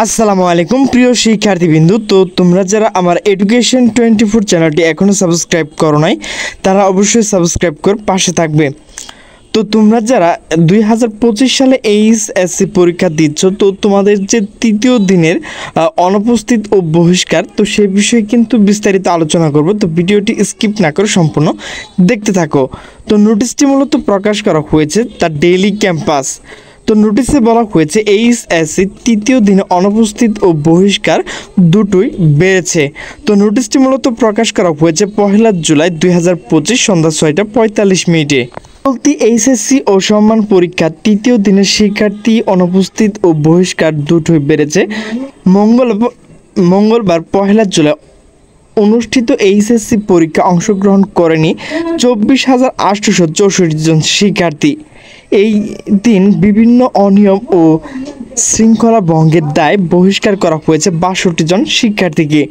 আসসালামু আলাইকুম প্রিয় শিক্ষার্থীবৃন্দু। তো তোমরা যারা আমার এডুকেশন 24 চ্যানেলটি এখনও সাবস্ক্রাইব করো নাই তারা অবশ্যই সাবস্ক্রাইব করে পাশে থাকবে। তো তোমরা যারা 2025 সালে এইচএসসি পরীক্ষা দিচ্ছ, তো তোমাদের যে তৃতীয় দিনের অনুপস্থিত ও বহিষ্কার, তো সেই বিষয়ে কিন্তু বিস্তারিত আলোচনা করব। তো ভিডিওটি স্কিপ না করে সম্পূর্ণ দেখতে থাকো। তো নোটিশটি মূলত প্রকাশ করা হয়েছে দ্য ডেইলি ক্যাম্পাস। তো নোটিশে বলা হয়েছে এইচএসসি তৃতীয় দিনে অনুপস্থিত ও বহিষ্কার দুটোই বেড়েছে। তো নোটিশটি মূলত প্রকাশ করা হয়েছে 1 জুলাই 2025 সন্ধ্যা 6:45 চলতি এইচএসসি ও সম্মান পরীক্ষার তৃতীয় দিনের শিক্ষার্থী অনুপস্থিত ও বহিষ্কার দুটোই বেড়েছে। মঙ্গলবার 1 জুলাই অনুষ্ঠিত এইচএসসি পরীক্ষা অংশগ্রহণ করেনি 24,864 জন শিক্ষার্থী। এই দিন বিভিন্ন অনিয়ম ও শৃঙ্খলা ভঙ্গের দায়ে বহিষ্কার করা হয়েছে 62 জন শিক্ষার্থীকে।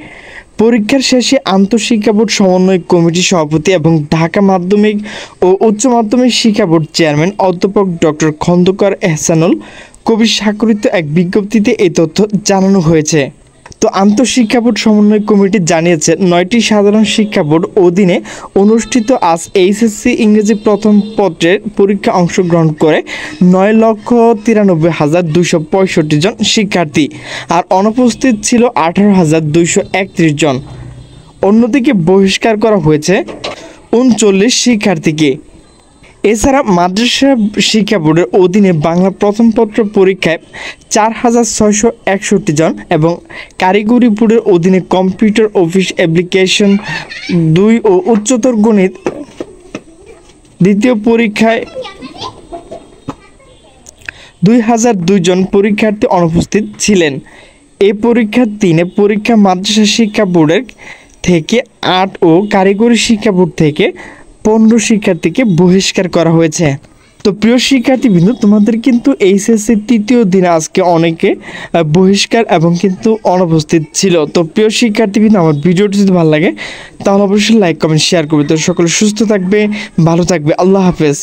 পরীক্ষার শেষে আন্তঃশিক্ষা বোর্ড সমন্বয় কমিটির সভাপতি এবং ঢাকা মাধ্যমিক ও উচ্চ মাধ্যমিক শিক্ষা বোর্ড চেয়ারম্যান অধ্যাপক ডক্টর খন্দকার এহসানুল কবির স্বাক্ষরিত এক বিজ্ঞপ্তিতে এই তথ্য জানানো হয়েছে। তো আন্তঃশিক্ষা বোর্ড সমন্বয় কমিটি জানিয়েছে 9টি সাধারণ শিক্ষা বোর্ড অধীনে অনুষ্ঠিত আজ এইচএসসি ইংরেজি প্রথম পত্রের পরীক্ষা অংশগ্রহণ করে 9,93,265 জন শিক্ষার্থী, আর অনুপস্থিত ছিল 18,231 জন। অন্যদিকে বহিষ্কার করা হয়েছে 39 শিক্ষার্থীকে। এছাড়া মাদ্রাসা শিক্ষা বোর্ডের অধীনে বাংলা প্রথম পত্র পরীক্ষায় 4,661 জন এবং কারিগরি বোর্ডের অধীনে কম্পিউটার অফিস অ্যাপ্লিকেশন 2 ও উচ্চতর গণিত দ্বিতীয় পরীক্ষায় 2,002 জন পরীক্ষার্থী অনুপস্থিত ছিলেন। এই পরীক্ষার দিনে পরীক্ষা মাদ্রাসা শিক্ষা বোর্ডের থেকে 8 ও কারিগরি শিক্ষা বোর্ড থেকে 15 শিক্ষার্থীকে বহিষ্কার করা হয়েছে। তো প্রিয় শিক্ষার্থীবৃন্দ, তোমাদের কিন্তু এইচএসসির তৃতীয় দিনে আজকে অনেকে বহিষ্কার এবং কিন্তু অনুপস্থিত ছিল। তো প্রিয় শিক্ষার্থীবৃন্দ, আমার ভিডিওটি যদি ভালো লাগে তাহলে অবশ্যই লাইক কমেন্ট শেয়ার করবে। তো সকলে সুস্থ থাকবে, ভালো থাকবে। আল্লাহ হাফেজ।